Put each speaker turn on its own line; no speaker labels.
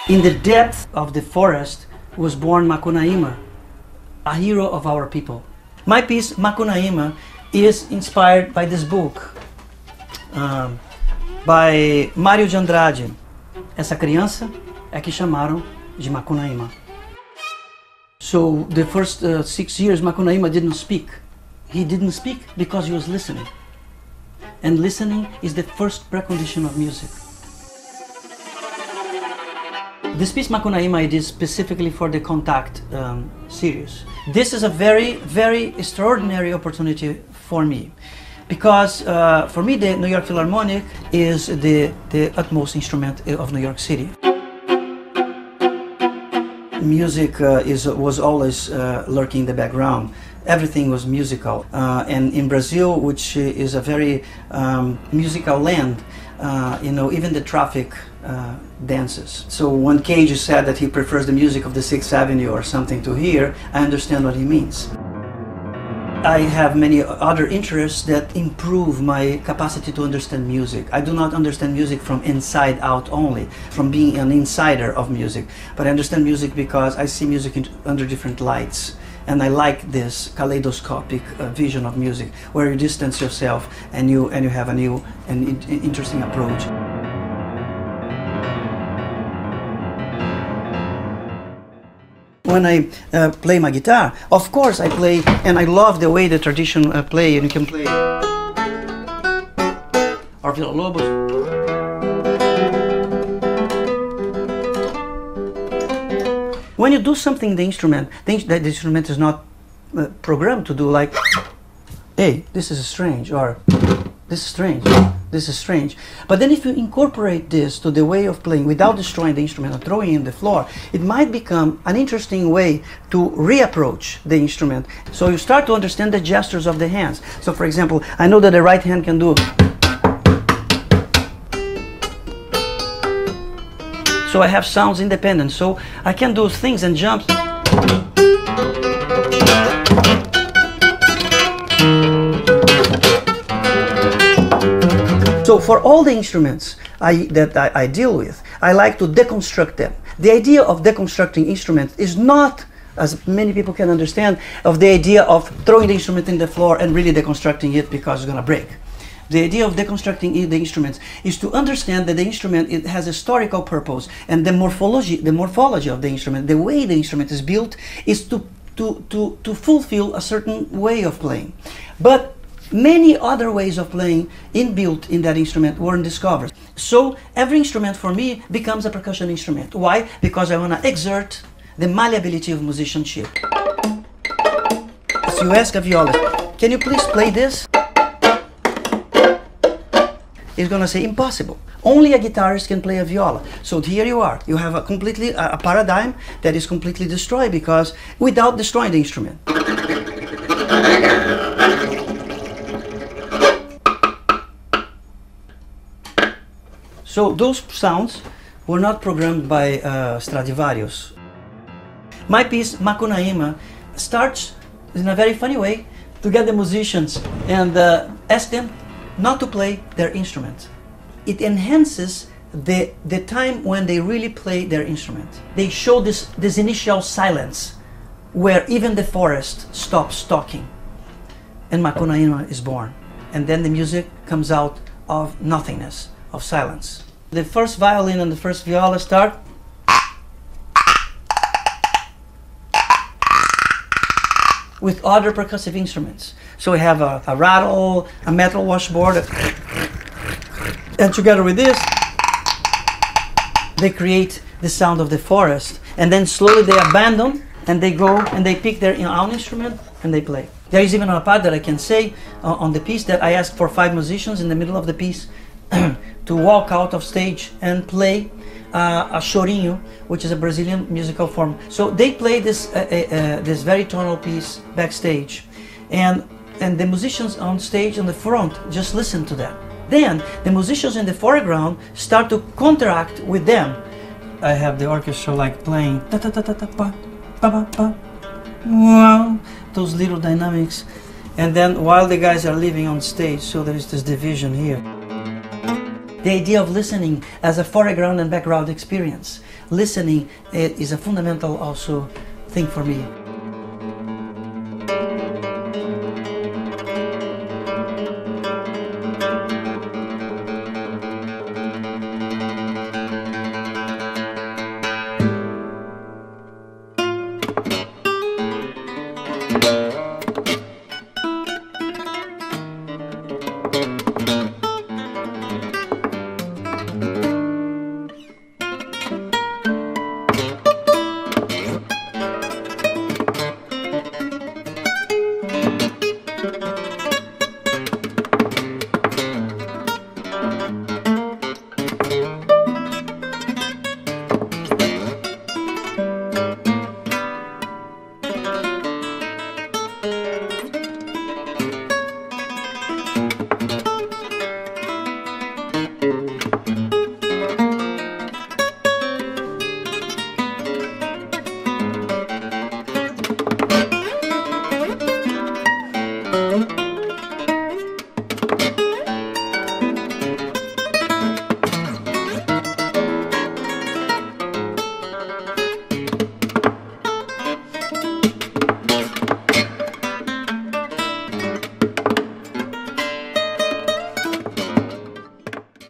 In the depth of the forest was born Makuna, a hero of our people. My piece, Makuna, is inspired by this book by Mário de Andrade. Essa criança é que chamaram de Makuna. So the first 6 years Makuna didn't speak. He didn't speak because he was listening. And listening is the first precondition of music. This piece Makuna it is specifically for the Contact series. This is a very, very extraordinary opportunity for me. Because for me the New York Philharmonic is the utmost instrument of New York City. Music was always lurking in the background. Everything was musical. And in Brazil, which is a very musical land, you know, even the traffic dances. So when Cage said that he prefers the music of the 6th Avenue or something to here, I understand what he means. I have many other interests that improve my capacity to understand music. I do not understand music from inside out only, from being an insider of music, but I understand music because I see music under different lights. And I like this kaleidoscopic vision of music, where you distance yourself and you have a new and interesting approach. When I play my guitar, of course I play, and I love the way the tradition play, and you can play or Villa-Lobos. When you do something in the instrument, the instrument is not programmed to do like, hey, this is strange, or this is strange, this is strange. But then if you incorporate this to the way of playing without destroying the instrument or throwing it in the floor, it might become an interesting way to reapproach the instrument. So you start to understand the gestures of the hands. So for example, I know that the right hand can do. So I have sounds independent, so I can do things and jumps. So for all the instruments that I deal with, I like to deconstruct them. The idea of deconstructing instruments is not, as many people can understand, of the idea of throwing the instrument in the floor and really deconstructing it because it's going to break. The idea of deconstructing the instruments is to understand that the instrument, it has a historical purpose, and the morphology of the instrument, the way the instrument is built, is to fulfill a certain way of playing. But many other ways of playing inbuilt in that instrument weren't discovered. So every instrument for me becomes a percussion instrument. Why? Because I want to exert the malleability of musicianship. So you ask a violist, can you please play this? He's going to say impossible. Only a guitarist can play a viola. So here you are. You have a paradigm that is completely destroyed because without destroying the instrument. So those sounds were not programmed by Stradivarius. My piece, Makuna, starts in a very funny way to get the musicians and ask them not to play their instrument. It enhances the time when they really play their instrument. They show this initial silence where even the forest stops talking, and Makuna is born. And then the music comes out of nothingness, of silence. The first violin and the first viola start with other percussive instruments. So we have a rattle, a metal washboard, and together with this, they create the sound of the forest. And then slowly they abandon, and they go and they pick their own instrument and they play. There is even a part that I can say on the piece that I asked for 5 musicians in the middle of the piece to walk out of stage and play a chorinho, which is a Brazilian musical form. So they play this this very tonal piece backstage, and the musicians on stage in the front just listen to that. Then the musicians in the foreground start to counteract with them. I have the orchestra like playing ta ta ta ta ta pa pa pa pa, wow, those little dynamics, and then while the guys are leaving on stage, so there is this division here. The idea of listening as a foreground and background experience. Listening is a fundamental also thing for me.